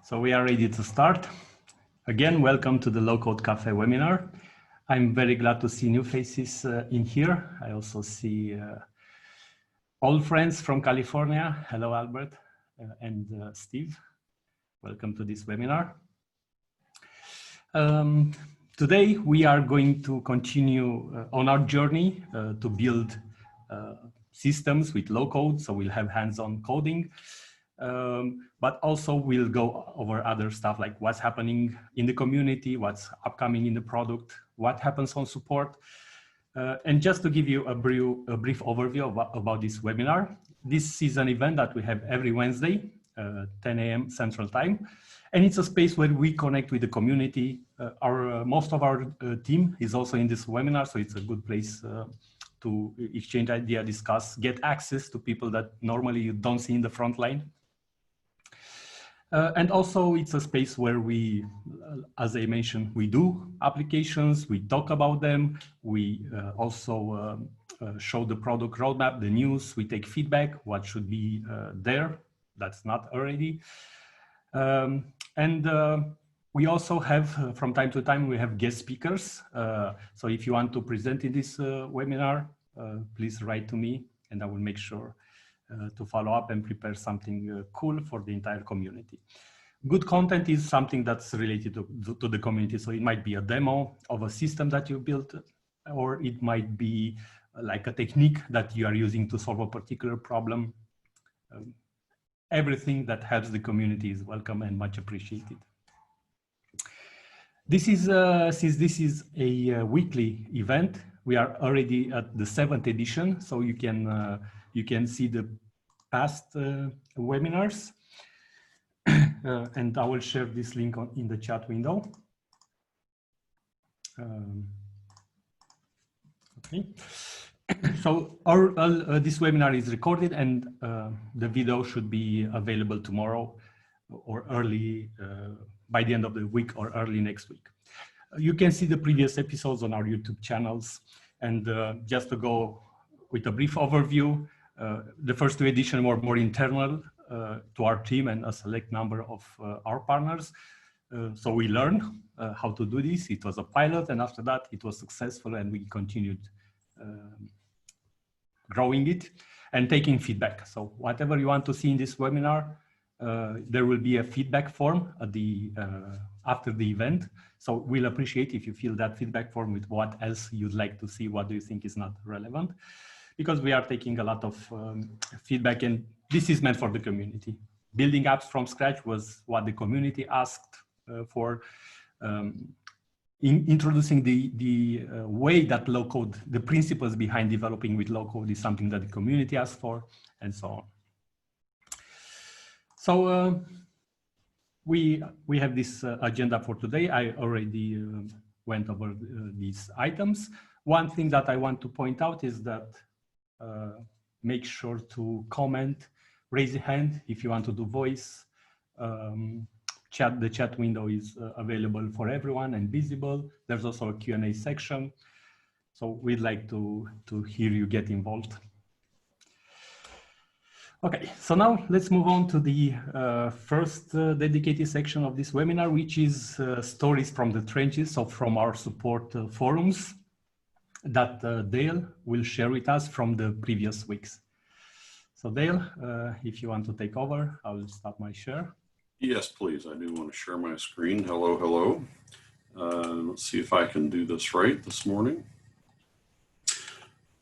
So we are ready to start. Again, welcome to the Low Code Café webinar. I'm very glad to see new faces in here. I also see old friends from California. Hello, Albert and Steve. Welcome to this webinar. Today, we are going to continue on our journey to build systems with low code. So we'll have hands-on coding. But also we'll go over other stuff like what's happening in the community, what's upcoming in the product, what happens on support. And just to give you a brief overview about this webinar, this is an event that we have every Wednesday, 10 a.m. Central Time. And it's a space where we connect with the community. Most of our team is also in this webinar, so it's a good place to exchange ideas, discuss, get access to people that normally you don't see in the front line. And also it's a space where we, as I mentioned, we do applications, we talk about them, we also show the product roadmap, the news, we take feedback, what should be there, that's not already. We also have, from time to time, we have guest speakers. So if you want to present in this webinar, please write to me and I will make sure to follow up and prepare something cool for the entire community. Good content is something that's related to the community. So it might be a demo of a system that you built, or it might be like a technique that you are using to solve a particular problem. Everything that helps the community is welcome and much appreciated. This is, since this is a weekly event, we are already at the 7th edition, so you can see the past webinars. And I will share this link in the chat window. Okay. So this webinar is recorded and the video should be available tomorrow or early, by the end of the week or early next week. You can see the previous episodes on our YouTube channels. And just to go with a brief overview, the first two editions were more internal to our team and a select number of our partners. So we learned how to do this. It was a pilot, and after that it was successful and we continued growing it and taking feedback. So whatever you want to see in this webinar, there will be a feedback form at the after the event. So we'll appreciate if you fill that feedback form with what else you'd like to see, what do you think is not relevant, because we are taking a lot of feedback and this is meant for the community. Building apps from scratch was what the community asked for. Introducing the way that low code, the principles behind developing with low code is something that the community asked for, and so on. So we have this agenda for today. I already went over these items. One thing that I want to point out is that make sure to comment, raise your hand if you want to do voice. The chat window is available for everyone and visible. There's also a Q&A section. So we'd like to hear you get involved. Okay, so now let's move on to the first dedicated section of this webinar, which is stories from the trenches, so from our support forums that Dale will share with us from the previous weeks. So Dale, if you want to take over, I will start my share. Yes, please. I do want to share my screen. Hello, hello. Let's see if I can do this right this morning.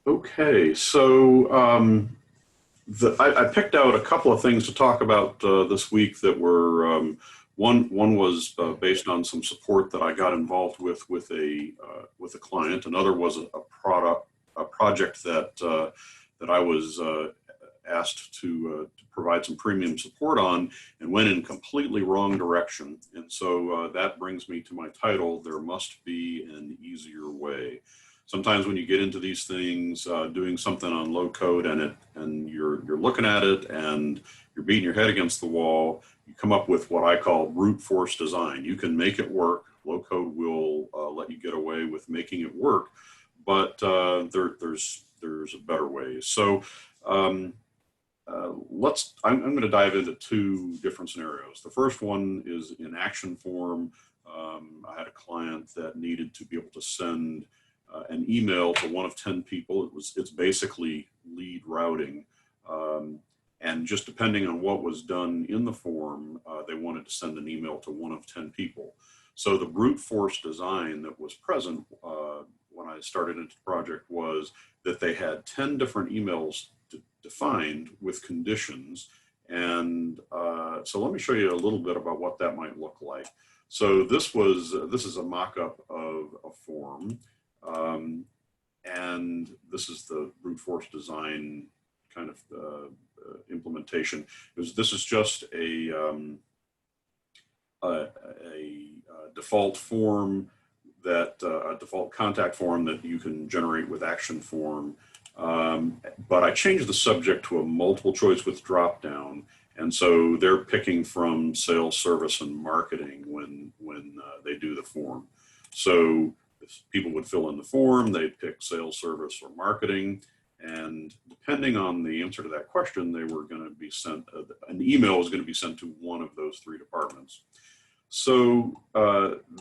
Okay, so I picked out a couple of things to talk about this week that were, one was based on some support that I got involved with a client. Another was a project that I was asked to provide some premium support on and went in completely wrong direction. And so that brings me to my title, There Must Be an Easier Way. Sometimes when you get into these things, doing something on low code and you're looking at it and you're beating your head against the wall, you come up with what I call brute force design. You can make it work. Low code will let you get away with making it work, but there's a better way. So I'm going to dive into two different scenarios. The first one is in action form. I had a client that needed to be able to send an email to one of 10 people. It's basically lead routing. And just depending on what was done in the form, they wanted to send an email to one of 10 people. So the brute force design that was present when I started into the project was that they had 10 different emails defined with conditions. And so let me show you a little bit about what that might look like. So this is a mock-up of a form. And this is the brute force design kind of implementation. This is just a default form that a default contact form that you can generate with action form. But I changed the subject to a multiple choice with dropdown. And so they're picking from sales, service, and marketing when they do the form. So people would fill in the form, they'd pick sales, service, or marketing. And depending on the answer to that question, they were going to be sent, an email was going to be sent to one of those three departments. So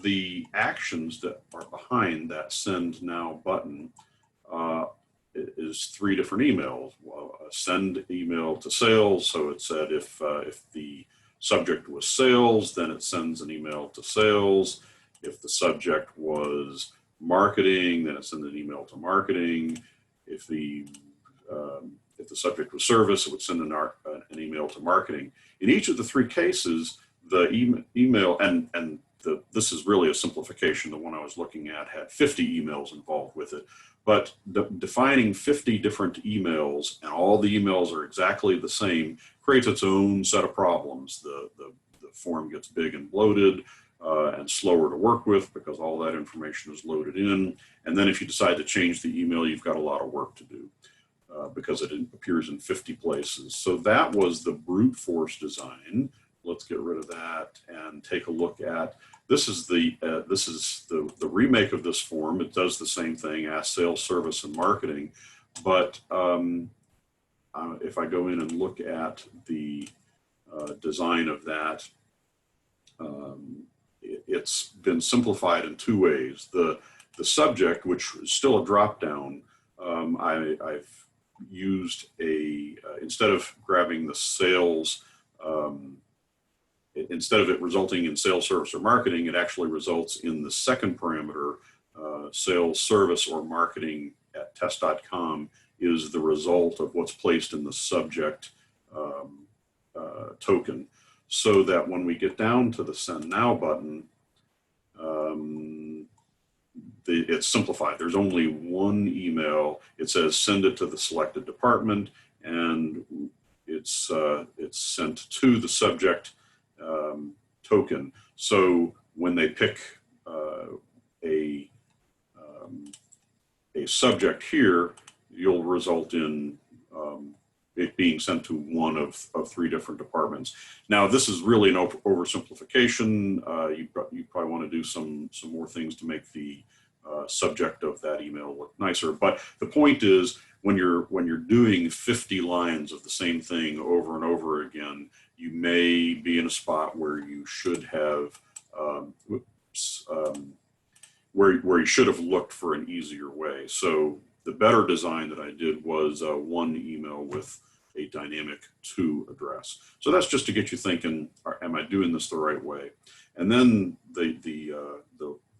the actions that are behind that send now button is three different emails. Well, send email to sales. So it said if the subject was sales, then it sends an email to sales. If the subject was marketing, then it sends an email to marketing. If the subject was service, it would send an email to marketing. In each of the three cases, the email, and this is really a simplification. The one I was looking at had 50 emails involved with it. But defining 50 different emails, and all the emails are exactly the same, creates its own set of problems. The form gets big and bloated and slower to work with because all that information is loaded in. And then if you decide to change the email, you've got a lot of work to do because it appears in 50 places. So that was the brute force design. Let's get rid of that and take a look at, this is the remake of this form. It does the same thing, ask sales, service, and marketing. But if I go in and look at the design of that, it's been simplified in two ways. The subject, which is still a drop-down, I've used instead of grabbing the sales, instead of it resulting in sales, service, or marketing, it actually results in the second parameter, sales, service, or marketing at test.com is the result of what's placed in the subject token. So that when we get down to the send now button, it's simplified. There's only one email. It says send it to the selected department, and it's sent to the subject token. So when they pick a subject here, you'll result in it being sent to one of three different departments. Now, this is really an oversimplification. You probably want to do some more things to make the subject of that email look nicer. But the point is, when you're doing 50 lines of the same thing over and over again, you may be in a spot where you should have where you should have looked for an easier way. So the better design that I did was one email with a dynamic to address. So that's just to get you thinking, am I doing this the right way? And then the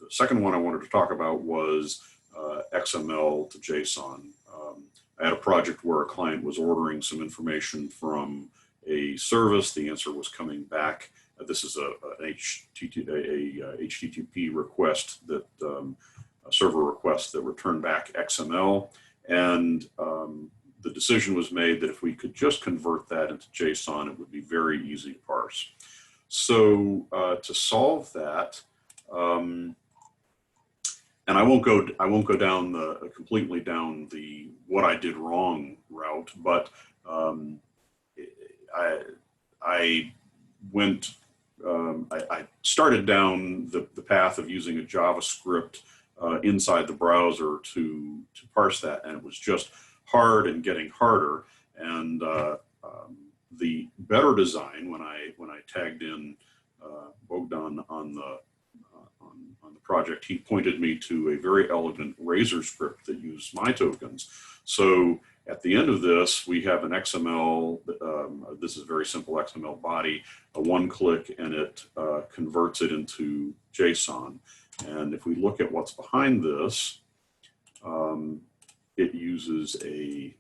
second one I wanted to talk about was XML to JSON. I had a project where a client was ordering some information from a service. The answer was coming back. This is a HTTP request that a server request that returned back XML, and the decision was made that if we could just convert that into JSON, it would be very easy to parse. So to solve that, and I won't go down completely down the what I did wrong route, but I started down the path of using a JavaScript inside the browser to parse that, and it was just hard and getting harder. And the better design, when I tagged in Bogdan on the project, he pointed me to a very elegant Razor script that used my tokens. So at the end of this, we have an XML. This is a very simple XML body, a one-click, and it converts it into JSON. And if we look at what's behind this, it uses a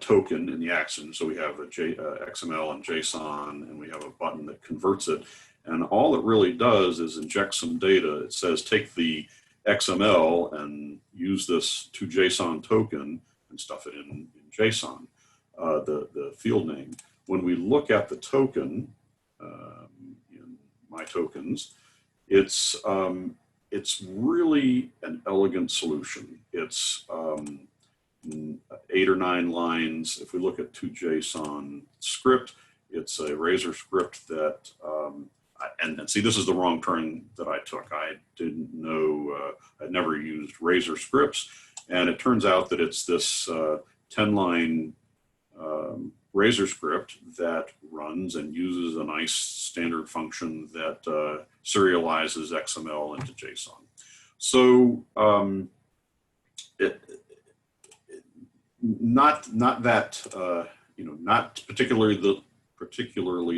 token in the action. So we have a XML and JSON, and we have a button that converts it. And all it really does is inject some data. It says, take the XML and use this to JSON token and stuff it in JSON, the field name. When we look at the token in my tokens, it's really an elegant solution. It's 8 or 9 lines. If we look at to JSON script, it's a Razor script that, and see, this is the wrong turn that I took. I didn't know, I'd never used Razor scripts. And it turns out that it's this 10-line Razor script that runs and uses a nice standard function that serializes XML into JSON. So not that not particularly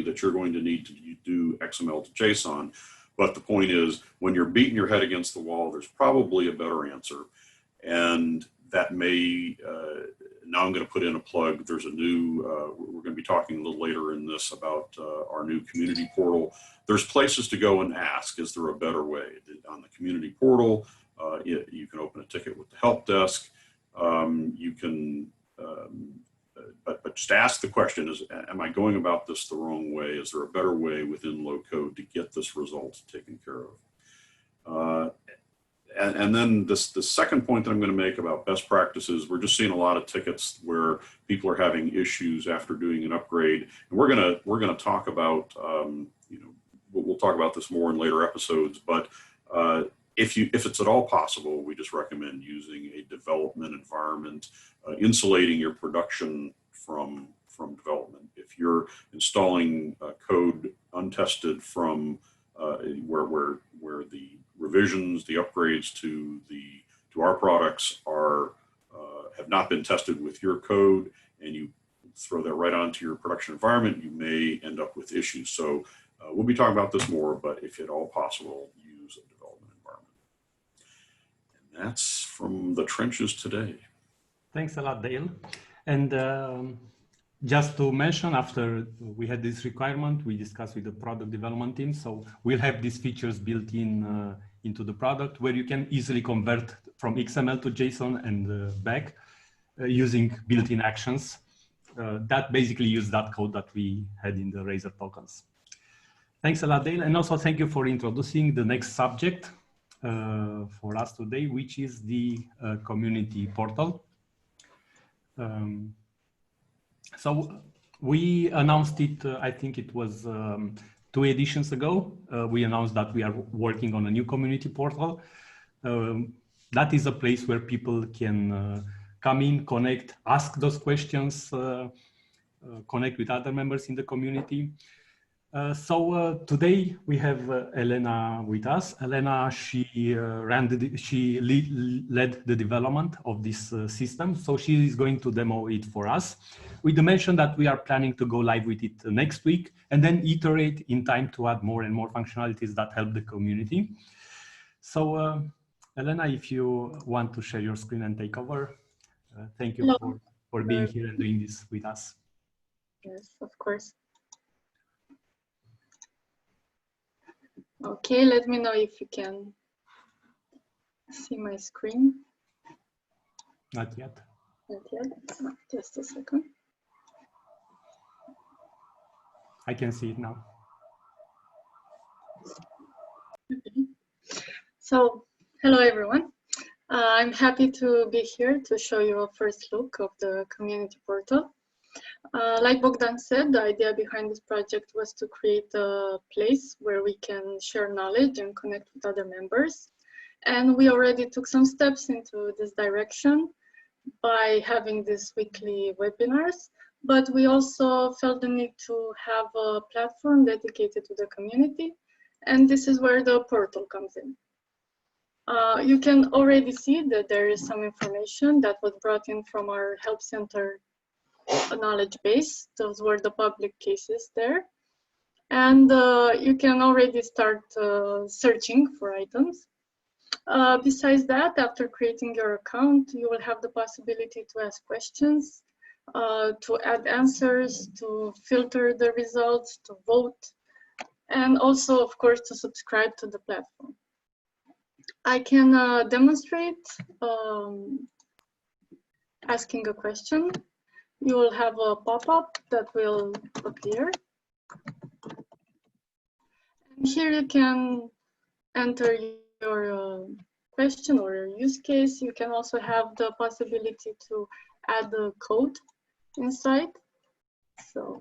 that you're going to need to do XML to JSON, but the point is, when you're beating your head against the wall, there's probably a better answer, and that may. Now I'm going to put in a plug. There's a new. We're going to be talking a little later in this about our new community portal. There's places to go and ask, is there a better way? On the community portal, you can open a ticket with the help desk. You can, but just ask the question, am I going about this the wrong way? Is there a better way within low code to get this result taken care of? And then the second point that I'm going to make about best practices, we're just seeing a lot of tickets where people are having issues after doing an upgrade. And we're going to talk about, we'll talk about this more in later episodes, but if it's at all possible, we just recommend using a development environment, insulating your production from development. If you're installing code untested from where the revisions, the upgrades to our products have not been tested with your code, and you throw that right onto your production environment, you may end up with issues. So we'll be talking about this more, but if at all possible, use a development environment. And that's from the trenches today. Thanks a lot, Dale. And just to mention, after we had this requirement, we discussed with the product development team. So we'll have these features built in into the product where you can easily convert from XML to JSON and back using built-in actions that basically use that code that we had in the Razor tokens. Thanks a lot, Dale. And also thank you for introducing the next subject for us today, which is the community portal. So we announced it, I think it was 2 editions ago. We announced that we are working on a new community portal. That is a place where people can come in, connect, ask those questions, connect with other members in the community. So today we have Elena with us. Elena, she led the development of this system. So she is going to demo it for us. We mentioned that we are planning to go live with it next week and then iterate in time to add more and more functionalities that help the community. So Elena, if you want to share your screen and take over, thank you for being here and doing this with us. Yes, of course. Okay, let me know if you can see my screen. Not yet. Not yet. Just a second. I can see it now. Okay. So, hello everyone. I'm happy to be here to show you a first look of the community portal. Like Bogdan said, the idea behind this project was to create a place where we can share knowledge and connect with other members. And we already took some steps into this direction by having these weekly webinars, but we also felt the need to have a platform dedicated to the community, and this is where the portal comes in. You can already see that there is some information that was brought in from our help center knowledge base. Those were the public cases there. And you can already start searching for items. Besides that, after creating your account, you will have the possibility to ask questions, to add answers, to filter the results, to vote, and also, of course, to subscribe to the platform. I can demonstrate asking a question. You will have a pop-up that will appear. And here you can enter your question or your use case. You can also have the possibility to add the code inside. So,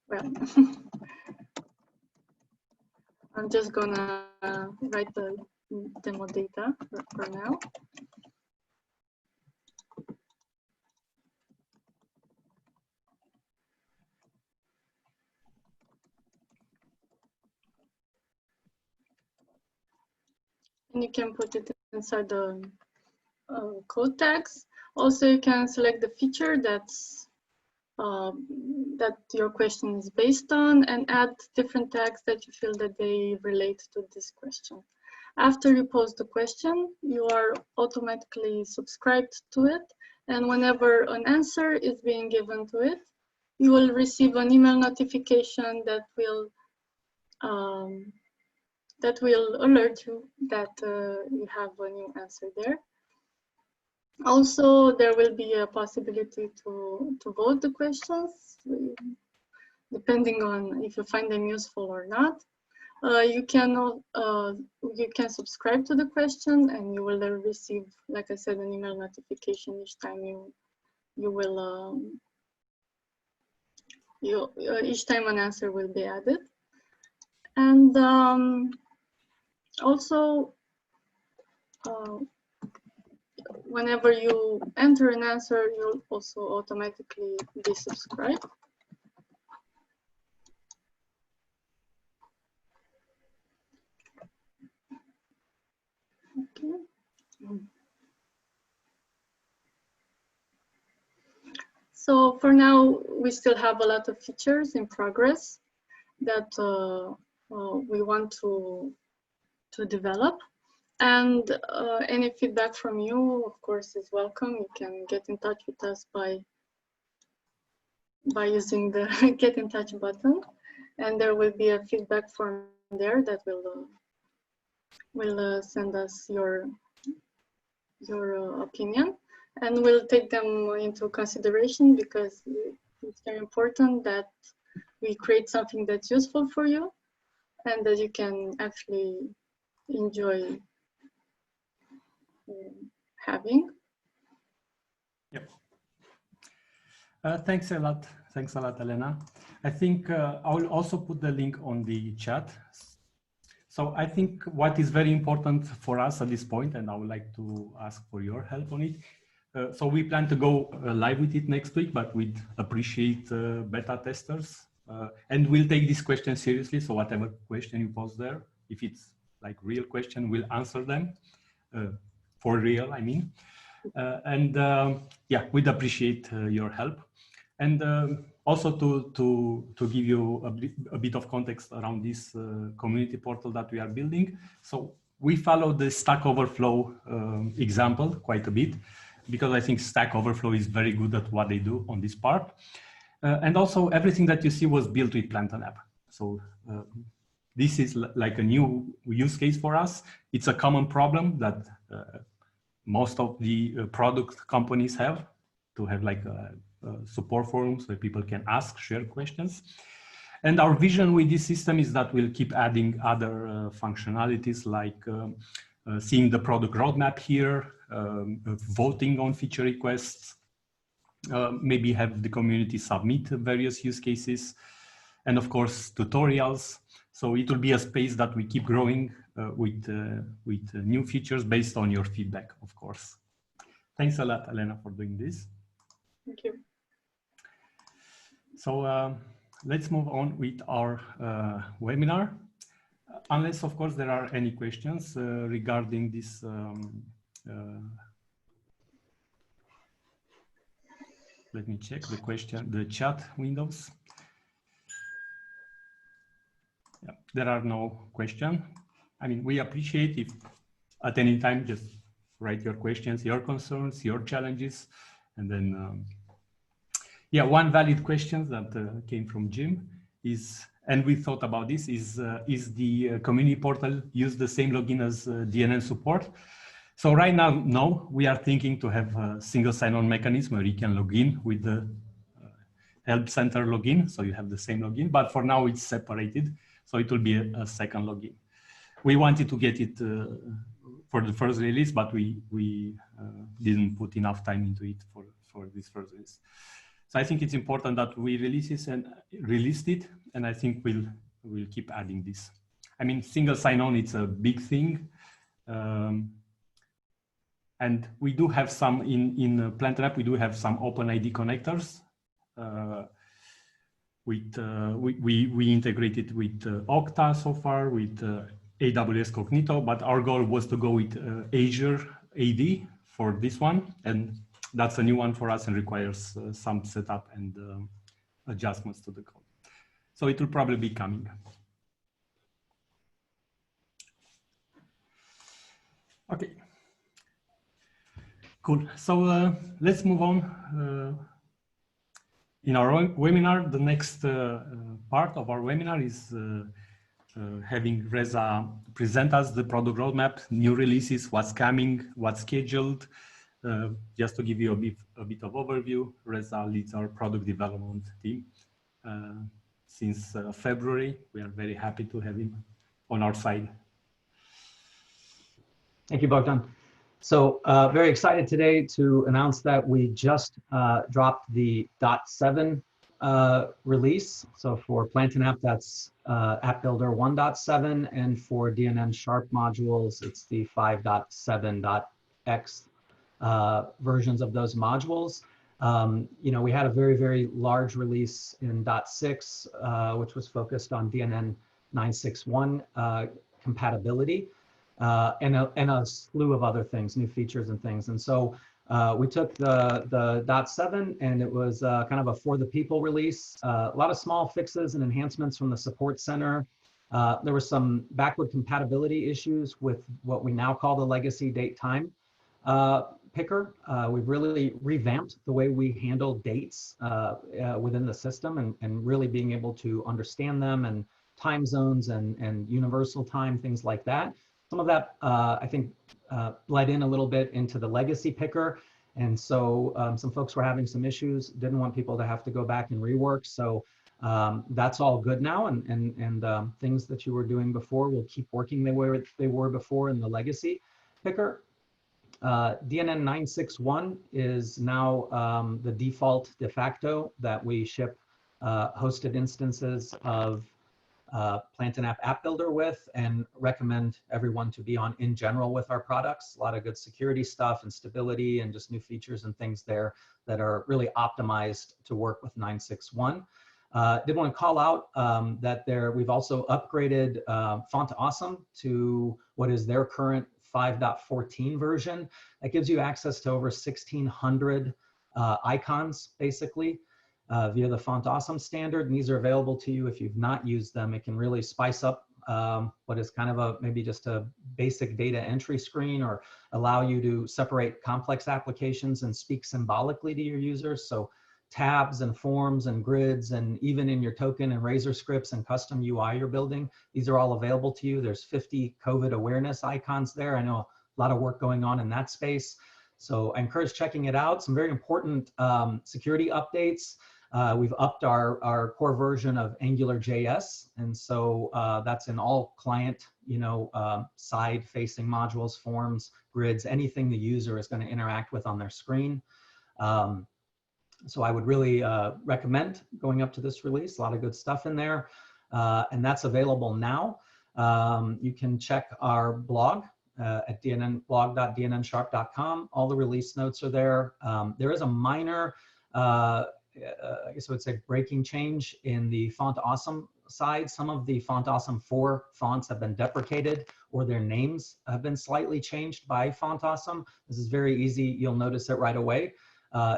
well, I'm just gonna write the demo data for now. And you can put it inside the code tags. Also, you can select the feature that's that your question is based on and add different tags that you feel that they relate to this question. After you post the question, you are automatically subscribed to it. And whenever an answer is being given to it, you will receive an email notification that will alert you that you have a new answer there. Also, there will be a possibility to vote the questions, depending on if you find them useful or not. You can subscribe to the question, and you will receive, like I said, an email notification each time each time an answer will be added. And also, whenever you enter an answer, you'll also automatically be subscribed. Okay. So for now, we still have a lot of features in progress that we want to develop. And any feedback from you, of course, is welcome. You can get in touch with us by using the get in touch button, and there will be a feedback form there that will send us your opinion, and we'll take them into consideration, because it's very important that we create something that's useful for you and that you can actually enjoy having. Yep. Thanks a lot, Elena. I think I will also put the link on the chat. So I think what is very important for us at this point, and I would like to ask for your help on it. So we plan to go live with it next week, but we'd appreciate beta testers. And we'll take this question seriously. So whatever question you post there, if it's like real question, we'll answer them. For real, I mean. Yeah, we'd appreciate your help. And also to give you a bit of context around this community portal that we are building. So we follow the Stack Overflow example quite a bit, because I think Stack Overflow is very good at what they do on this part. And also everything that you see was built with Plantain app. So this is like a new use case for us. It's a common problem that most of the product companies have, to have like support forums where people can ask, share questions. And our vision with this system is that we'll keep adding other functionalities, like seeing the product roadmap here, voting on feature requests, maybe have the community submit various use cases, and of course, tutorials. So it will be a space that we keep growing with new features based on your feedback, of course. Thanks a lot, Elena, for doing this. Thank you. So let's move on with our webinar. Unless, of course, there are any questions regarding this let me check the chat windows. Yeah, there are no questions. I mean, we appreciate if at any time just write your questions, your concerns, your challenges, and then yeah, one valid question that came from Jim is, and we thought about this, is the community portal use the same login as DNN support? So right now, no, we are thinking to have a single sign-on mechanism where you can log in with the help center login. So you have the same login, but for now it's separated. So it will be a second login. We wanted to get it for the first release, but we didn't put enough time into it for this first release. So I think it's important that we released it, and I think we'll keep adding this. I mean, single sign-on, it's a big thing. And we do have some in PlantenApp, we do have some OpenID connectors. We integrated with Okta so far, with AWS Cognito, but our goal was to go with Azure AD for this one. And that's a new one for us and requires some setup and adjustments to the code. So it will probably be coming. Okay. Cool. So let's move on. In our webinar, the next part of our webinar is having Reza present us the product roadmap, new releases, what's coming, what's scheduled. Just to give you a bit of overview, Reza leads our product development team since February. We are very happy to have him on our side. Thank you, Bogdan. So very excited today to announce that we just dropped the .7 release. So for PlantenApp, that's App Builder 1.7, and for DNN Sharp modules, it's the 5.7.x versions of those modules. You know, we had a very, very large release in .6, which was focused on DNN 961 compatibility. And a slew of other things, new features and things. And so we took the .7, and it was kind of a for the people release. A lot of small fixes and enhancements from the support center. There were some backward compatibility issues with what we now call the legacy date time picker. We've really revamped the way we handle dates within the system, and really being able to understand them, and time zones and universal time, things like that. Some of that, I think, bled in a little bit into the legacy picker. And so some folks were having some issues, didn't want people to have to go back and rework. So that's all good now. And things that you were doing before will keep working the way they were before in the legacy picker. DNN 961 is now the default de facto that we ship hosted instances of PlantenApp App Builder with, and recommend everyone to be on in general with our products. A lot of good security stuff and stability and just new features and things there that are really optimized to work with 961. Did want to call out that we've also upgraded Font Awesome to what is their current 5.14 version. That gives you access to over 1,600 icons, basically. Via the Font Awesome standard, and these are available to you if you've not used them. It can really spice up what is kind of maybe just a basic data entry screen, or allow you to separate complex applications and speak symbolically to your users. So tabs and forms and grids, and even in your token and Razor scripts and custom UI you're building, these are all available to you. There's 50 COVID awareness icons there. I know a lot of work going on in that space. So I encourage checking it out. Some very important security updates. We've upped our core version of AngularJS, and so that's in all client, side-facing modules, forms, grids, anything the user is going to interact with on their screen. So I would really recommend going up to this release. A lot of good stuff in there, and that's available now. You can check our blog at blog.dnnsharp.com. All the release notes are there. There is a minor, I guess I would say, breaking change in the Font Awesome side. Some of the Font Awesome 4 fonts have been deprecated, or their names have been slightly changed by Font Awesome. This is very easy. You'll notice it right away.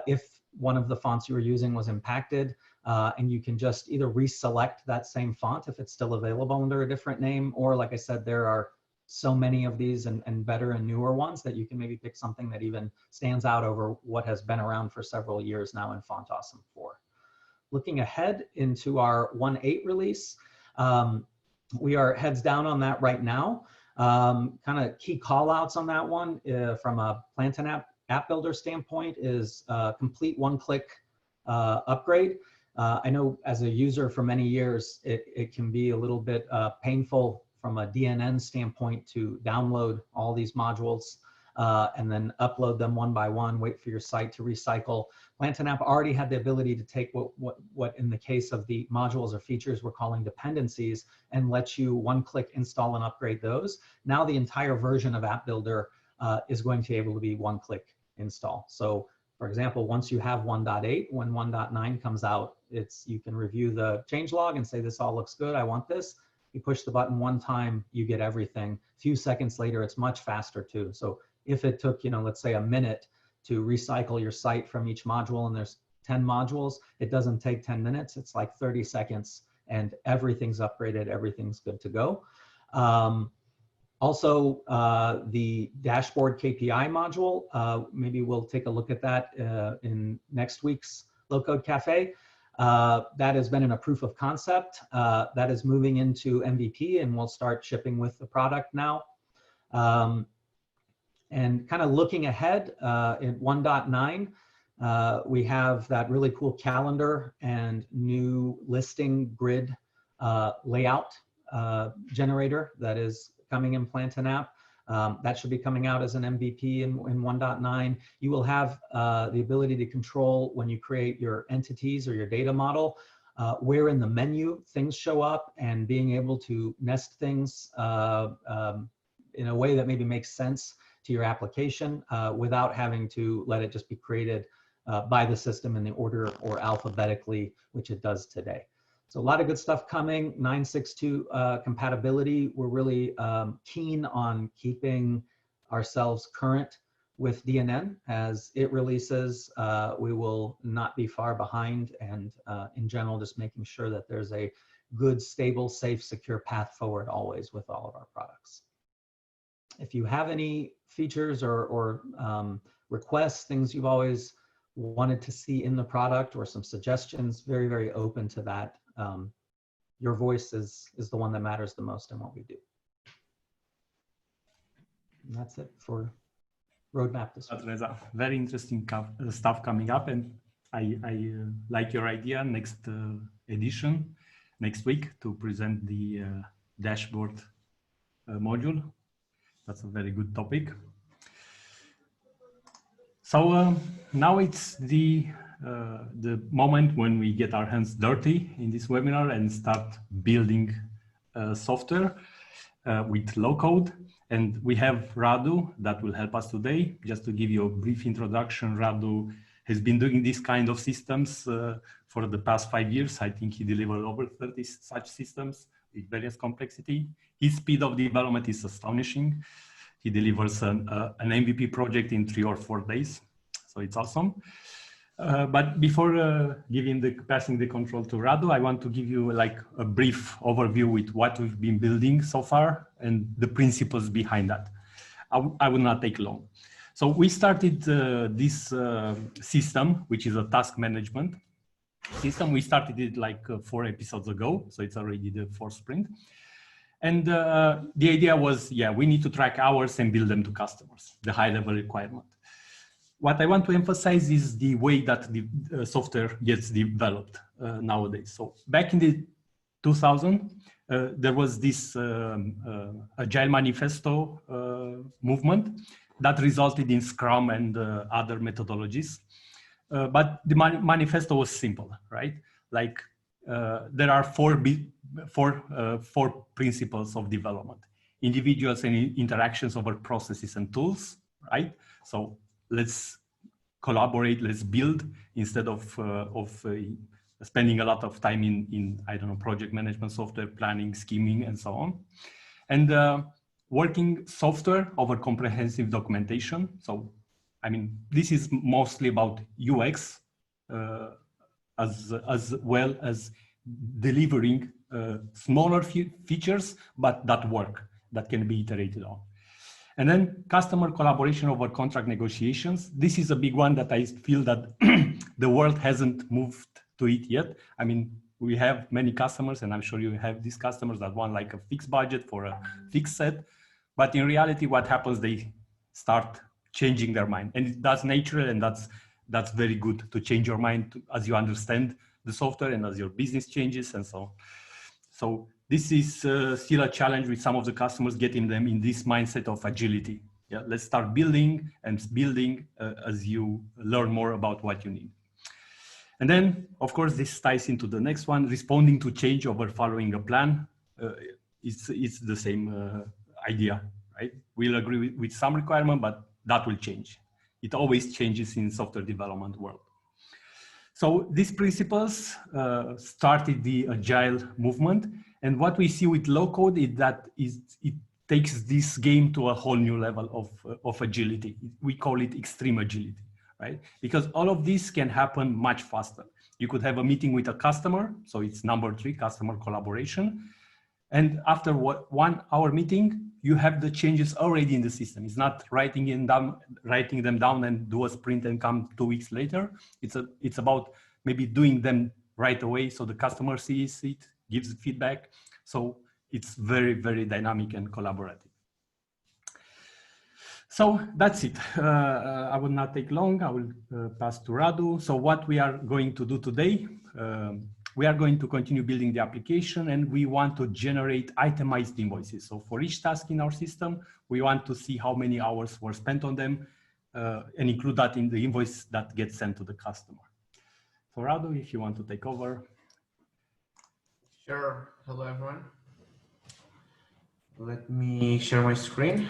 If one of the fonts you were using was impacted, and you can just either reselect that same font if it's still available under a different name, or like I said, there are so many of these and better and newer ones that you can maybe pick something that even stands out over what has been around for several years now in Font Awesome 4. Looking ahead into our 1.8 release, we are heads down on that right now. Kind of key call outs on that one from a Plantain app builder standpoint is complete one-click upgrade. I know as a user for many years, it can be a little bit painful from a DNN standpoint to download all these modules and then upload them one by one, wait for your site to recycle. Plantain app already had the ability to take what in the case of the modules or features we're calling dependencies and let you one-click install and upgrade those. Now the entire version of App Builder is going to be able to be one-click install. So for example, once you have 1.8, when 1.9 comes out, you can review the changelog and say, this all looks good, I want this. You push the button one time, you get everything. A few seconds later, it's much faster too. So if it took, let's say a minute to recycle your site from each module, and there's 10 modules, it doesn't take 10 minutes, it's like 30 seconds, and everything's upgraded, everything's good to go. Also, the dashboard KPI module, maybe we'll take a look at that in next week's Low Code Cafe. That has been in a proof of concept. That is moving into MVP, and we'll start shipping with the product now. And kind of looking ahead in 1.9, we have that really cool calendar and new listing grid layout generator that is coming in Plantain app. That should be coming out as an MVP in 1.9. You will have the ability to control when you create your entities or your data model, where in the menu things show up, and being able to nest things in a way that maybe makes sense to your application without having to let it just be created by the system in the order or alphabetically, which it does today. So a lot of good stuff coming. 9.6.2 compatibility. We're really keen on keeping ourselves current with DNN. As it releases, we will not be far behind, and in general, just making sure that there's a good, stable, safe, secure path forward always with all of our products. If you have any features or requests, things you've always wanted to see in the product, or some suggestions, very, very open to that. Your voice is the one that matters the most in what we do. And that's it for roadmap this week. There's very interesting stuff coming up, and I like your idea next edition, next week, to present the dashboard module. That's a very good topic. So now it's the moment when we get our hands dirty in this webinar and start building software with low code. And we have Radu that will help us today. Just to give you a brief introduction, Radu has been doing this kind of systems for the past 5 years. I think he delivered over 30 such systems with various complexity. His speed of development is astonishing. He delivers an MVP project in 3 or 4 days. So it's awesome. But before passing the control to Radu, I want to give you like a brief overview with what we've been building so far and the principles behind that. I will not take long. So we started this system, which is a task management system. We started it like 4 episodes ago. So it's already the 4th sprint. And the idea was, yeah, we need to track hours and bill them to customers, the high level requirement. What I want to emphasize is the way that the software gets developed nowadays. So back in the 2000, there was this Agile Manifesto movement that resulted in Scrum and other methodologies. But the manifesto was simple, right? Like there are four principles of development. individuals and interactions over processes and tools, right? So let's collaborate, let's build instead of spending a lot of time in I don't know, project management software, planning, scheming, and so on. And working software over comprehensive documentation. So, I mean, this is mostly about UX as well as delivering smaller features, but that work, that can be iterated on. And then customer collaboration over contract negotiations. This is a big one that I feel that the world hasn't moved to it yet. I mean, we have many customers, and I'm sure you have these customers that want like a fixed budget for a fixed set. But in reality, what happens, they start changing their mind. And that's natural, and that's very good to change your mind as you understand the software and as your business changes and so on. So this is still a challenge with some of the customers, getting them in this mindset of agility. Yeah, let's start building and building as you learn more about what you need. And then, of course, this ties into the next one, responding to change over following a plan. It's the same idea, right? We'll agree with some requirement, but that will change. It always changes in software development world. So these principles started the agile movement. And what we see with low code is that it takes this game to a whole new level of agility. We call it extreme agility, right? Because all of this can happen much faster. You could have a meeting with a customer. So it's number 3, customer collaboration. And after 1 hour meeting, you have the changes already in the system. It's not writing them down and do a sprint and come 2 weeks later. It's about maybe doing them right away so the customer sees it, gives feedback. So it's very, very dynamic and collaborative. So that's it. I will not take long. I will pass to Radu. So what we are going to do today, we are going to continue building the application, and we want to generate itemized invoices. So for each task in our system, we want to see how many hours were spent on them and include that in the invoice that gets sent to the customer. So Radu, if you want to take over. Sure. Hello, everyone. Let me share my screen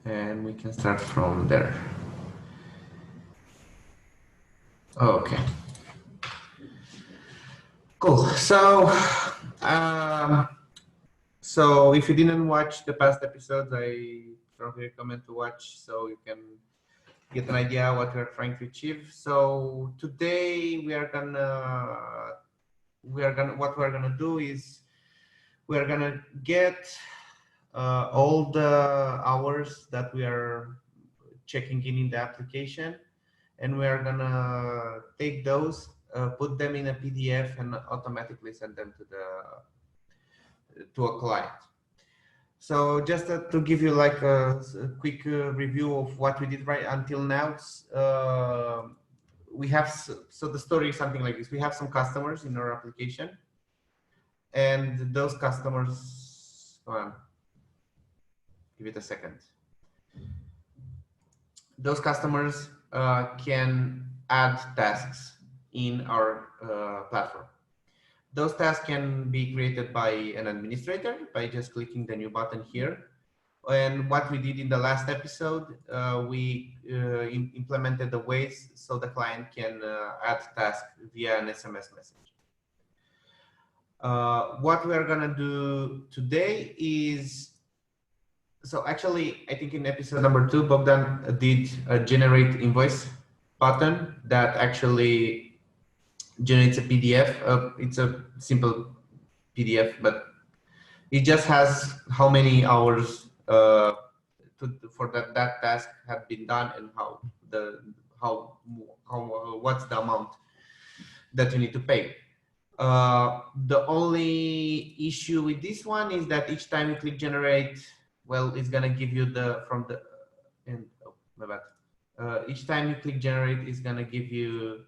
and we can start from there. Okay. Cool. So if you didn't watch the past episodes, I strongly recommend to watch so you can get an idea what we're trying to achieve. So today what we're gonna do is we're gonna get all the hours that we are checking in the application, and we're gonna take those, put them in a PDF, and automatically send them to a client. So just to give you like a quick review of what we did right until now, we have, so the story is something like this. We have some customers in our application, and those customers, give it a second. Those customers can add tasks in our platform. Those tasks can be created by an administrator by just clicking the new button here. And what we did in the last episode, we implemented the ways so the client can add tasks via an SMS message. What we're gonna do today is, so actually, I think in episode number 2, Bogdan did a generate invoice button that actually generates a PDF. It's a simple PDF, but it just has how many hours for that task have been done and what's the amount that you need to pay. The only issue with this one is that each time you click generate, well, it's gonna give you each time you click generate, it's gonna give you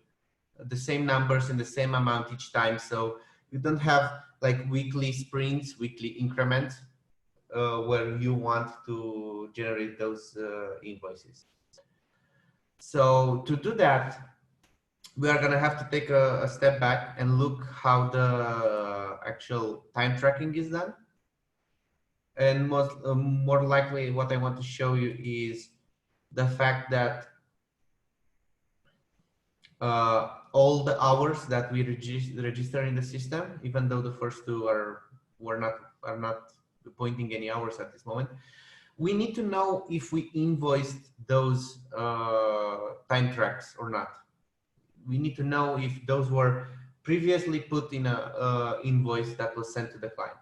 the same numbers and the same amount each time. So you don't have like weekly sprints, weekly increments where you want to generate those invoices. So to do that, we are gonna have to take a step back and look how the actual time tracking is done. and more likely what I want to show you is the fact that all the hours that we register in the system, even though the first two are not pointing any hours at this moment, we need to know if we invoiced those time tracks or not. We need to know if those were previously put in a invoice that was sent to the client.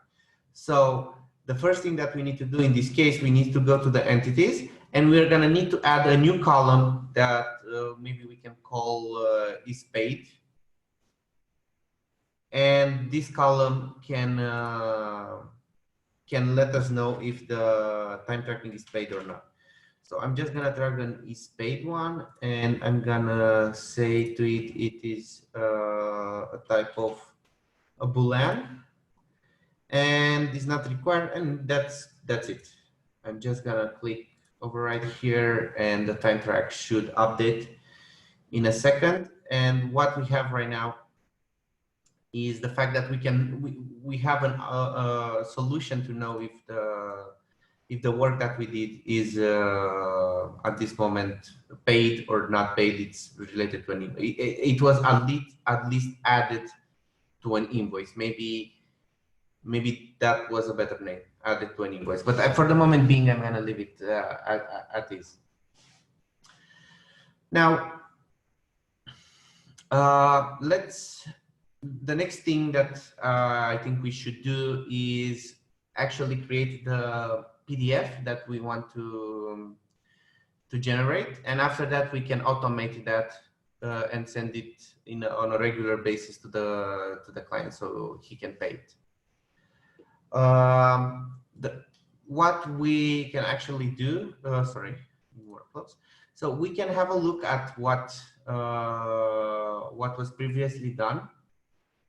So the first thing that we need to do in this case, we need to go to the entities, and we're going to need to add a new column that maybe we can call is paid. And this column can let us know if the time tracking is paid or not. So I'm just gonna drag an is paid one, and I'm gonna say to it, it is a type of a boolean, and it's not required, and that's it. I'm just gonna click override here, and the time track should update in a second. And what we have right now is the fact that we have a solution to know if the work that we did is at this moment paid or not paid. It's related to an invoice. It was at least added to an invoice. Maybe that was a better name, added to an invoice. But for the moment being, I'm gonna leave it at this. Now, the next thing that I think we should do is actually create the PDF that we want to generate, and after that we can automate that and send it on a regular basis to the client so he can pay it. What we can actually do, sorry, more close. So we can have a look at what was previously done,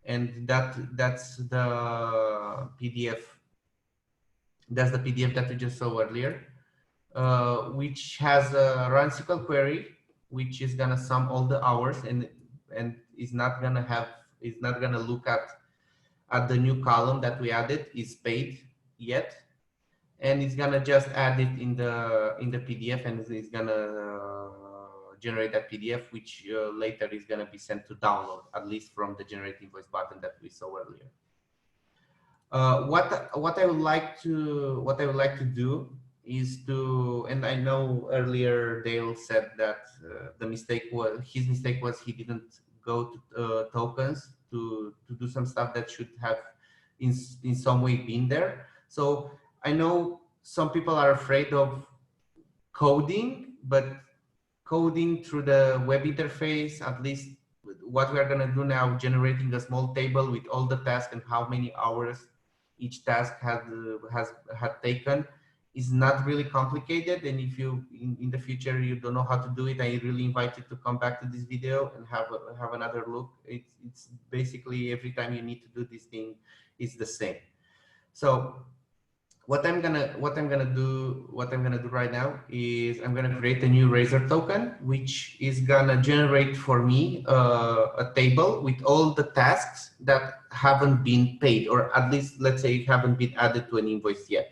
and that's the PDF. That's the PDF that we just saw earlier, which has a run SQL query, which is gonna sum all the hours and is not gonna look at the new column that we added is paid yet, and it's gonna just add it in the PDF, and it's gonna generate that PDF, which later is gonna be sent to download, at least from the generate invoice button that we saw earlier. What I would like to do is to, and I know earlier Dale said that his mistake was he didn't go to tokens to do some stuff that should have in some way been there. So I know some people are afraid of coding, but coding through the web interface, at least what we are going to do now, generating a small table with all the tasks and how many hours each task had taken, is not really complicated. And if you in the future you don't know how to do it, I really invite you to come back to this video and have another look. It's basically every time you need to do this thing, it's the same. So what I'm gonna do right now is I'm gonna create a new Razor token, which is gonna generate for me a table with all the tasks that haven't been paid, or at least let's say haven't been added to an invoice yet.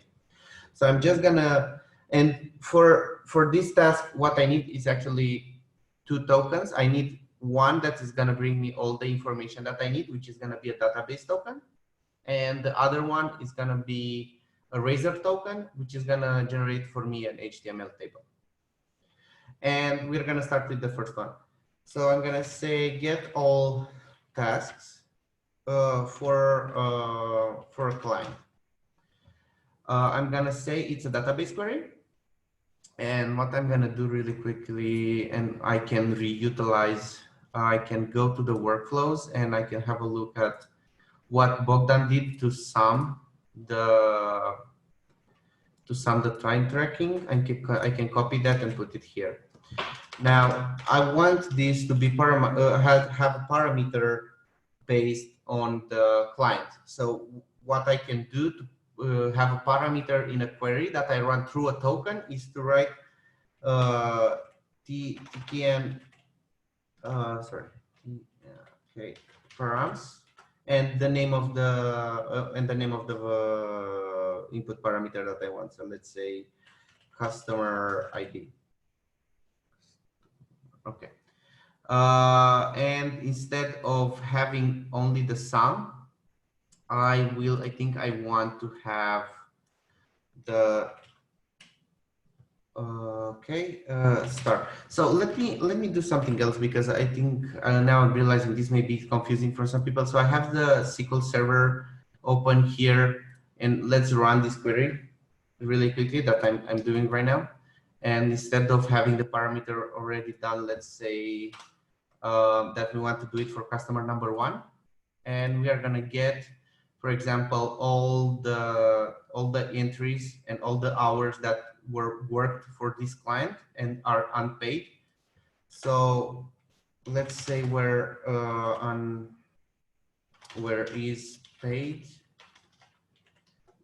So I'm just gonna, and for this task, what I need is actually 2 tokens. I need one that is gonna bring me all the information that I need, which is gonna be a database token, and the other one is gonna be a Razor token, which is gonna generate for me an HTML table. And we're gonna start with the first one. So I'm gonna say get all tasks for a client. I'm gonna say it's a database query. And what I'm gonna do really quickly, and I can reutilize, I can go to the workflows and I can have a look at what Bogdan did to sum the time tracking. I can copy that and put it here. Now I want this to be have a parameter based on the client. So what I can do to have a parameter in a query that I run through a token is to write tn params and the name of the input parameter that I want. So let's say customer ID. Okay. And instead of having only the sum, I think I want to have the start. So let me do something else, because I think now I'm realizing this may be confusing for some people. So I have the SQL Server open here, and let's run this query really quickly that I'm doing right now. And instead of having the parameter already done, let's say that we want to do it for customer number 1, and we are gonna get, for example, all the entries and all the hours that were worked for this client and are unpaid. So let's say where is paid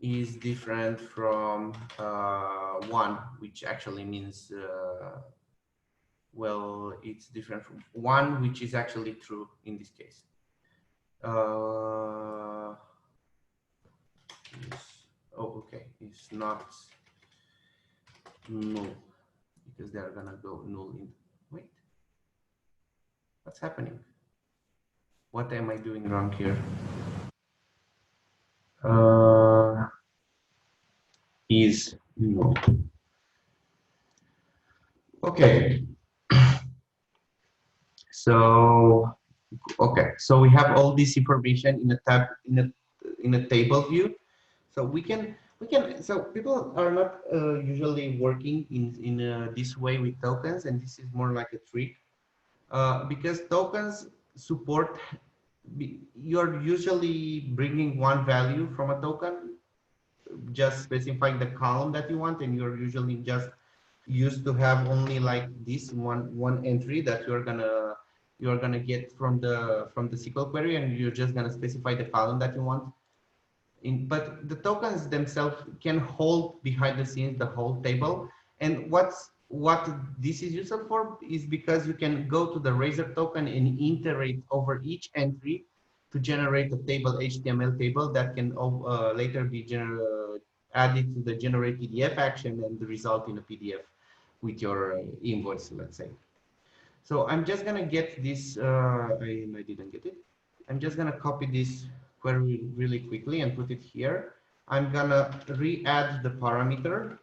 is different from 1, which actually means well, it's different from 1, which is actually true in this case. Okay, it's not null, because they're gonna go null in. Wait, what's happening? What am I doing wrong here? Is null. Okay. So so we have all this information in a tab in a table view. So we can so people are not usually working in this way with tokens, and this is more like a trick because tokens support. You're usually bringing one value from a token, just specifying the column that you want, and you're usually just used to have only like this one entry that you're gonna get from the SQL query, and you're just gonna specify the column that you want. But the tokens themselves can hold behind the scenes the whole table. And what this is useful for is because you can go to the Razor token and iterate over each entry to generate a table, HTML table that can later be added to the generate PDF action and result in a PDF with your invoice, let's say. So I'm just gonna get this, I didn't get it. I'm just gonna copy this query really quickly and put it here. I'm gonna re-add the parameter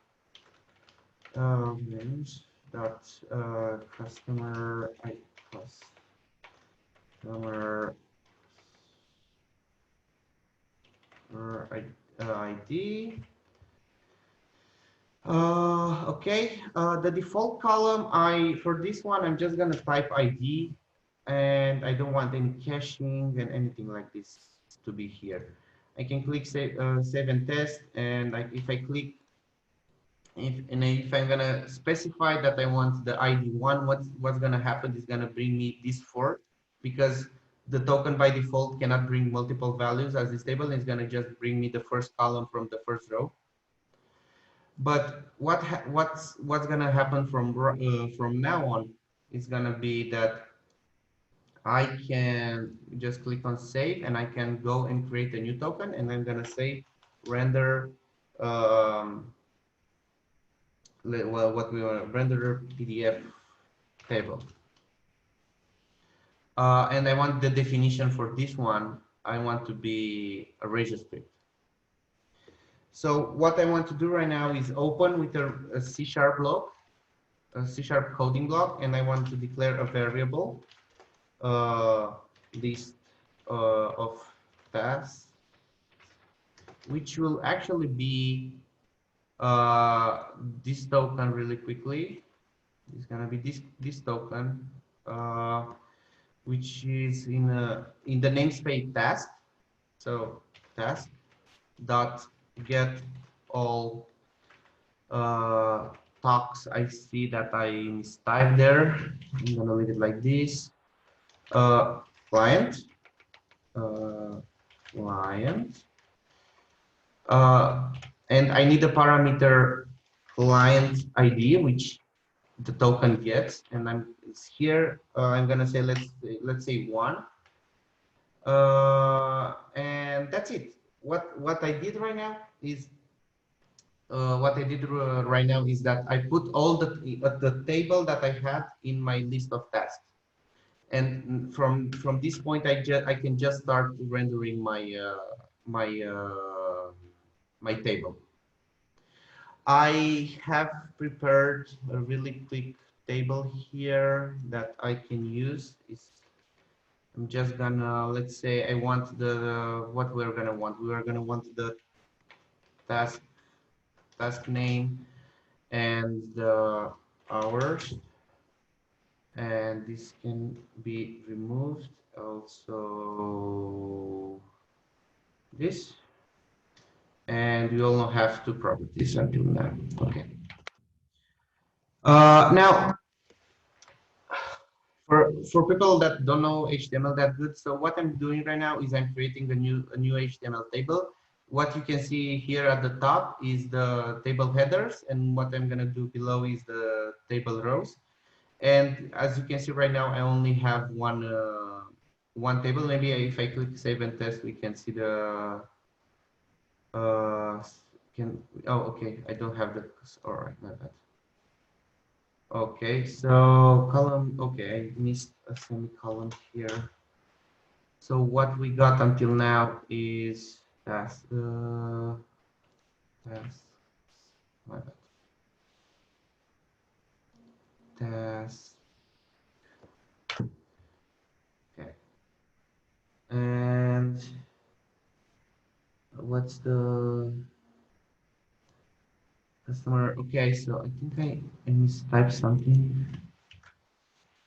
customer ID. Okay, the default column, for this one, I'm just gonna type ID, and I don't want any caching and anything like this to be here. I can click save and test, and if I click, if I'm gonna specify that I want the ID 1, what's gonna happen is gonna bring me this 4, because the token by default cannot bring multiple values as this table. It's gonna just bring me the first column from the first row. But what's gonna happen from now on is gonna be that I can just click on save, and I can go and create a new token, and I'm gonna say render what we want, render PDF table, and I want the definition for this one. I want to be a Razor script. So what I want to do right now is open with a C# block, a C# coding block, and I want to declare a variable list of tasks, which will actually be this token really quickly. It's gonna be this token, which is in the namespace task. So task dot get all talks I see that I mistyped there. I'm gonna leave it like this. Client, and I need the parameter client ID, which the token gets, and it's here. I'm gonna say let's say 1, and that's it. What I did right now is what I did right now is that I put all the table that I had in my list of tasks, and from this point I can just start rendering my table. I have prepared a really quick table here that I can use. I'm just gonna, let's say I want what we're gonna want. We are gonna want the task name and the hours, and this can be removed. Also this, and we all have two properties until now. Okay. Now, for people that don't know HTML that good, so what I'm doing right now is I'm creating a new HTML table. What you can see here at the top is the table headers, and what I'm gonna do below is the table rows. And as you can see right now, I only have one table. Maybe if I click save and test, we can see the okay, I don't have the, all right, my bad. Okay, so column, okay, I missed a semicolon here. So what we got until now is task, my bad. Task, okay. And what's the customer? Okay, so I think I mistyped something.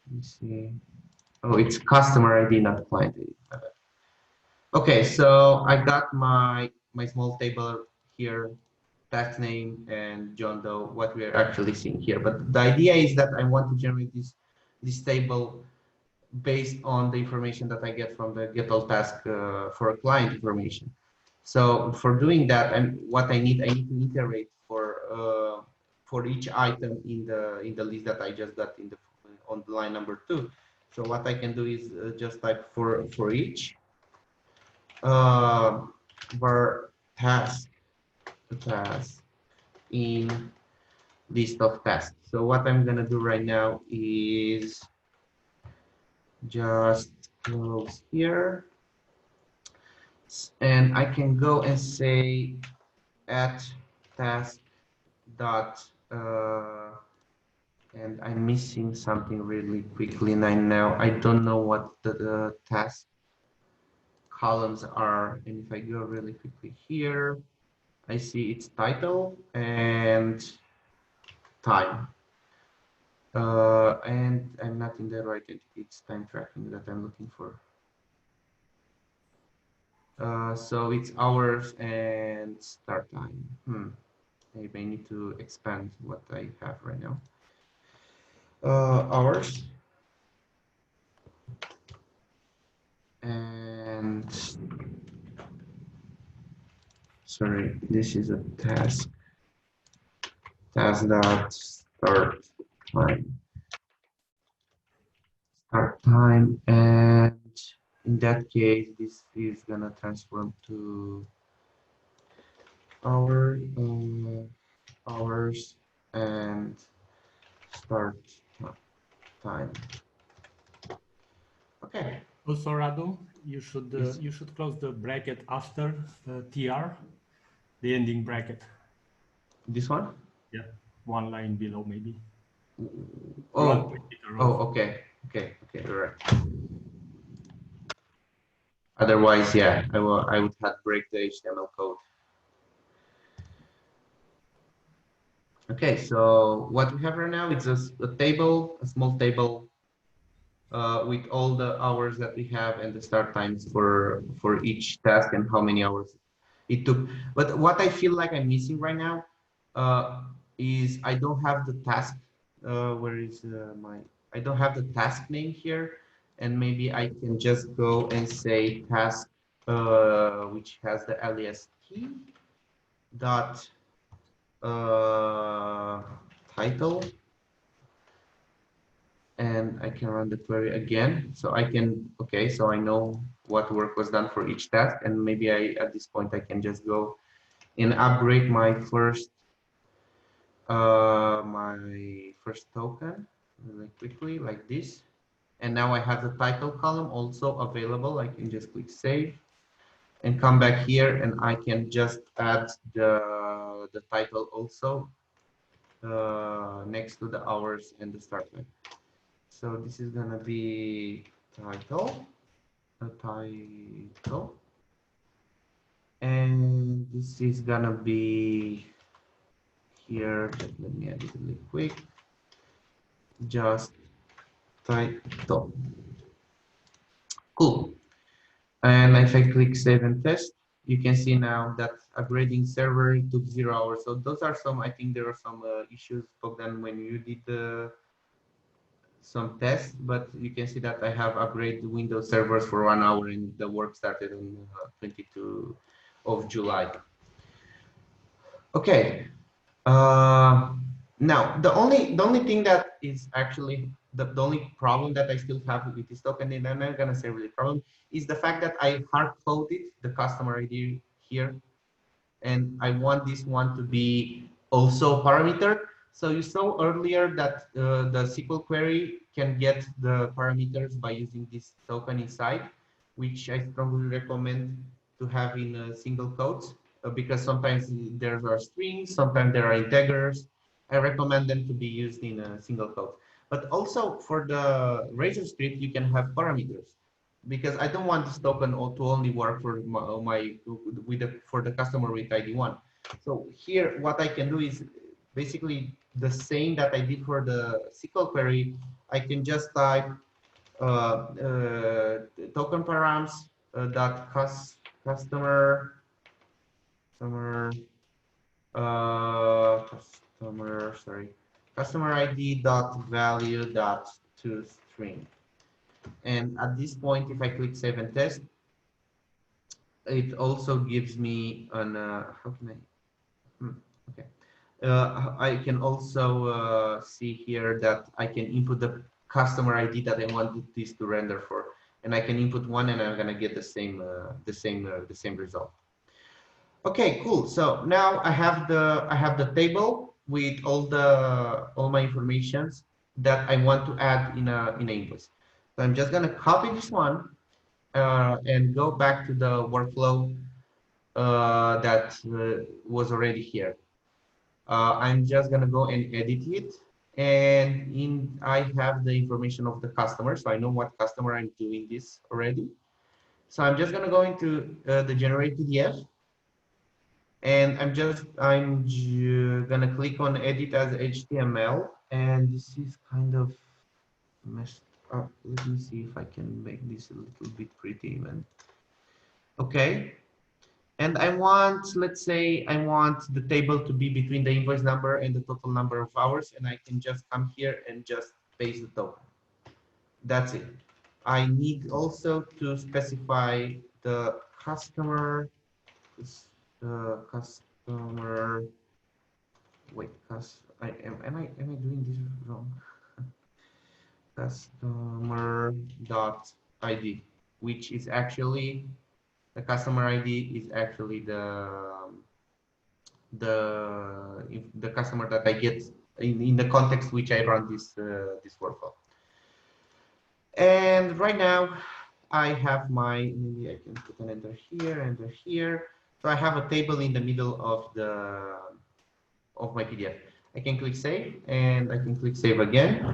Let me see. Oh, it's customer ID, not client ID. Okay, so I got my small table here, task name and John Doe, what we are actually seeing here. But the idea is that I want to generate this table based on the information that I get from the get all task for client information. So for doing that, what I need to iterate for each item in the list that I just got on the line number 2. So what I can do is just type for each var task in list of tasks. So what I'm gonna do right now is just close here, and I can go and say at task dot and I'm missing something really quickly now. I don't know what the task columns are, and if I go really quickly here, I see its title and time. And I'm not in the right entity, it's time tracking that I'm looking for. So it's hours and start time. Maybe I need to expand what I have right now. Hours and sorry, this is a task dot start time, and in that case this is gonna transform to hours and start time. Okay. Also, Radu, you should close the bracket after TR, the ending bracket. This one? Yeah, one line below maybe. Oh, okay, all right. Otherwise, yeah, I would have break the HTML code. Okay, so what we have right now is a table, a small table with all the hours that we have and the start times for each task and how many hours it took. But what I feel like I'm missing right now is I don't have the task. Where is I don't have the task name here, and maybe I can just go and say task, which has the alias key dot title, and I can run the query again. So I can, okay, so I know what work was done for each task, and maybe at this point I can just go and upgrade my first my first token really quickly like this. And now I have the title column also available. I can just click save and come back here, and I can just add the title also next to the hours and the start time. So this is gonna be title, a title, and this is gonna be here. Let me edit it really quick. Just title. Cool. And if I click save and test, you can see now that upgrading server took 0 hours. So those are some, I think there are some issues, Bogdan, when you did some tests, but you can see that I have upgraded Windows servers for 1 hour and the work started on 22 of July. Okay. Now the only thing that is actually the only problem that I still have with this token, and I'm not gonna say really problem, is the fact that I hard coded the customer ID here, and I want this one to be also parameter. So you saw earlier that the SQL query can get the parameters by using this token inside, which I strongly recommend to have in single quotes because sometimes there are strings, sometimes there are integers. I recommend them to be used in a single quote. But also for the Razor script, you can have parameters because I don't want this token to only work for for the customer with ID1. So here, what I can do is basically the same that I did for the SQL query. I can just type token params dot customer customer ID dot value dot to string. And at this point, if I click save and test, it also gives me an how can I okay I can also see here that I can input the customer ID that I want this to render for, and I can input one and I'm gonna get the same result. Okay, cool. So now I have the table with all my informations that I want to add in a invoice. So I'm just gonna copy this one and go back to the workflow that was already here. I'm just gonna go and edit it, and I have the information of the customer, so I know what customer I'm doing this already. So I'm just gonna go into the generate PDF, and I'm gonna click on edit as HTML, and this is kind of messed up. Let me see if I can make this a little bit pretty even. Okay. And I want, let's say I want the table to be between the invoice number and the total number of hours, and I can just come here and just paste the token. That's it. I need also to specify the customer, wait, am I doing this wrong? Customer dot ID, which is actually the customer ID is actually the customer that I get in the context which I run this workflow. And right now I have maybe I can put an enter here. So I have a table in the middle of my PDF. I can click save and I can click save again,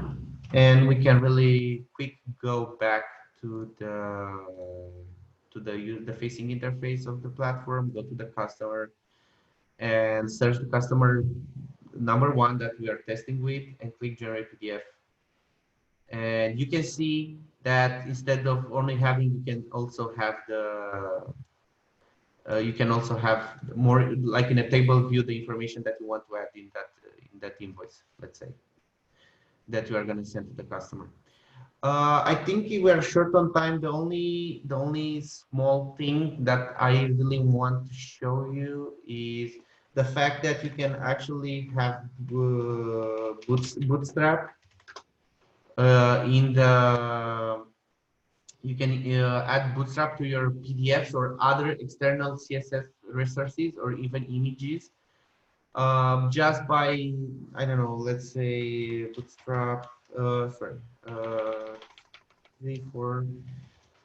and we can really quick go back to the facing interface of the platform, go to the customer and search the customer number one that we are testing with and click generate PDF. And you can see that instead of only having, you can also have more like in a table view the information that you want to add in that invoice, let's say, that you are going to send to the customer. I think we are short on time. The only small thing that I really want to show you is the fact that you can actually have Bootstrap you can add Bootstrap to your PDFs or other external CSS resources or even images just by, I don't know, let's say Bootstrap, sorry, 3, 4.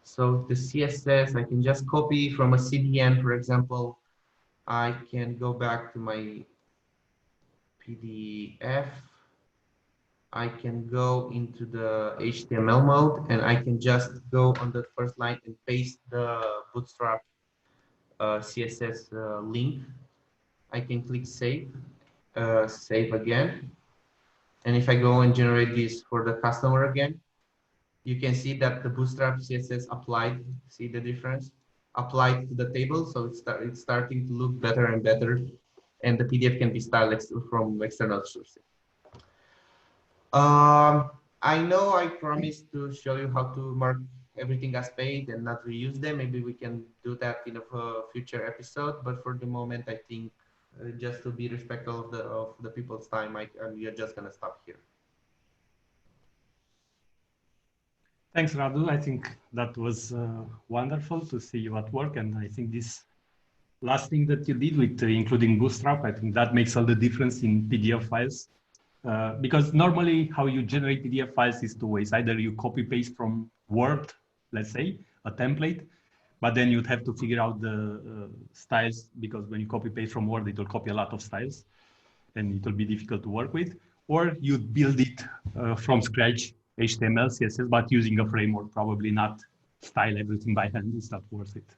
So the CSS, I can just copy from a CDN, for example. I can go back to my PDF. I can go into the HTML mode and I can just go on the first line and paste the Bootstrap CSS link. I can click save, save again. And if I go and generate this for the customer again, you can see that the Bootstrap CSS applied, see the difference? Applied to the table, so it's starting to look better and better, and the PDF can be styled from external sources. I know I promised to show you how to mark everything as paid and not reuse them. Maybe we can do that in a future episode, but for the moment, I think just to be respectful of the people's time, we are just gonna stop here. Thanks, Radu. I think that was wonderful to see you at work. And I think this last thing that you did with including Bootstrap, I think that makes all the difference in PDF files. Because normally how you generate PDF files is two ways. Either you copy paste from Word, let's say, a template, but then you'd have to figure out the styles, because when you copy paste from Word, it will copy a lot of styles and it will be difficult to work with. Or you build it from scratch, HTML, CSS, but using a framework, probably not style everything by hand. It's not worth it.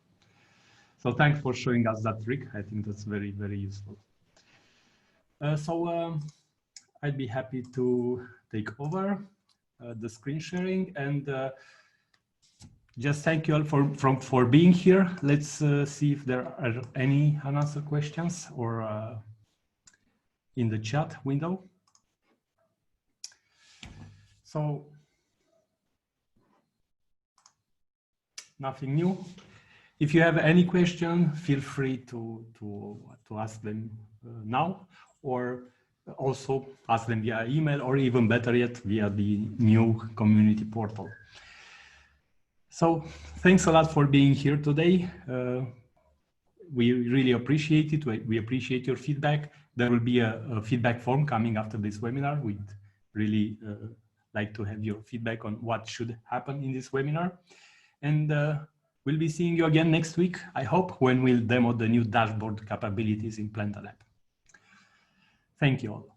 So thanks for showing us that trick. I think that's very, very useful. I'd be happy to take over the screen sharing, and just thank you all for being here. Let's see if there are any unanswered questions or in the chat window. So nothing new. If you have any question, feel free to ask them now, or also ask them via email, or even better yet, via the new community portal. So thanks a lot for being here today. We really appreciate it. We appreciate your feedback. There will be a feedback form coming after this webinar. We'd really like to have your feedback on what should happen in this webinar. And we'll be seeing you again next week, I hope, when we'll demo the new dashboard capabilities in Plantalab. Thank you all.